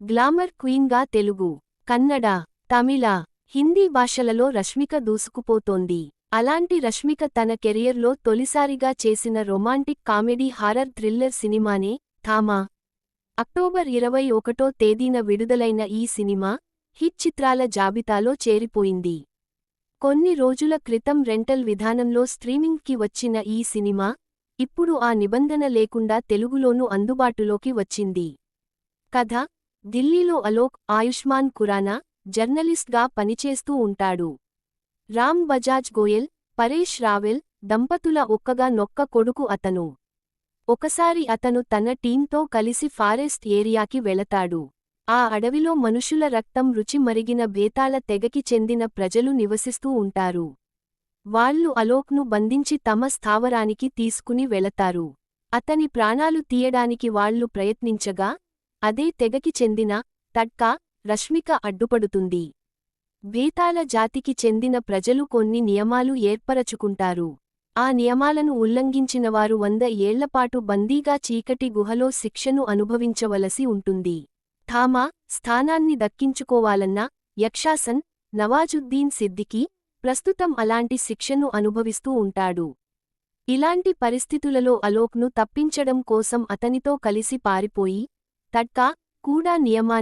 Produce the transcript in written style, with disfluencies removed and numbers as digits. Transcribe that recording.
Glamour క్వీన్గా Telugu, Kannada, తమిళ, హిందీ భాషలలో రష్మిక దూసుకుపోతోంది. అలాంటి రష్మిక తన కెరియర్లో తొలిసారిగా చేసిన రొమాంటిక్ కామెడీ హారర్ థ్రిల్లర్ సినిమానే థామా. అక్టోబర్ 21వ తేదీన విడుదలైన ఈ సినిమా హిట్ చిత్రాల జాబితాలో చేరిపోయింది. కొన్ని రోజుల క్రితం రెంటల్ విధానంలో స్ట్రీమింగ్కి వచ్చిన ఈ సినిమా ఇప్పుడు ఆ నిబంధన లేకుండా తెలుగులోనూ అందుబాటులోకి వచ్చింది. కథ: ఢిల్లీలో అలోక్ ఆయుష్మాన్ ఖురానా జర్నలిస్ట్గా పనిచేస్తూ ఉంటాడు. రామ్ బజాజ్ గోయల్, పరేష్ రావెల్ దంపతుల ఒక్కగానొక్క కొడుకు అతను. ఒకసారి అతను తన టీంతో కలిసి ఫారెస్ట్ ఏరియాకి వెళతాడు. ఆ అడవిలో మనుషుల రక్తం రుచి మరిగిన బేతాళ తెగకి చెందిన ప్రజలు నివసిస్తూ ఉంటారు. వాళ్ళు అలోక్ను బంధించి తమ స్థావరానికి తీసుకుని వెళతారు. అతని ప్రాణాలు తీయడానికి వాళ్ళు ప్రయత్నించగా అదే తెగకి చెందిన తడ్కా రష్మిక అడ్డుపడుతుంది. బేతాళ జాతికి చెందిన ప్రజలు కొన్ని నియమాలు ఏర్పరచుకుంటారు. ఆ నియమాలను ఉల్లంఘించినవారు 100 ఏళ్లపాటు బందీగా చీకటి గుహలో శిక్షను అనుభవించవలసి ఉంటుంది. థామా స్థానాన్ని దక్కించుకోవాలన్న యక్షాసన్ నవాజుద్దీన్ సిద్దికీ ప్రస్తుతం అలాంటి శిక్షను అనుభవిస్తూ ఉంటాడు. ఇలాంటి పరిస్థితులలో అలోక్ను తప్పించడం కోసం అతనితో కలిసి పారిపోయి తడ్కా కూడా నియమాన్ని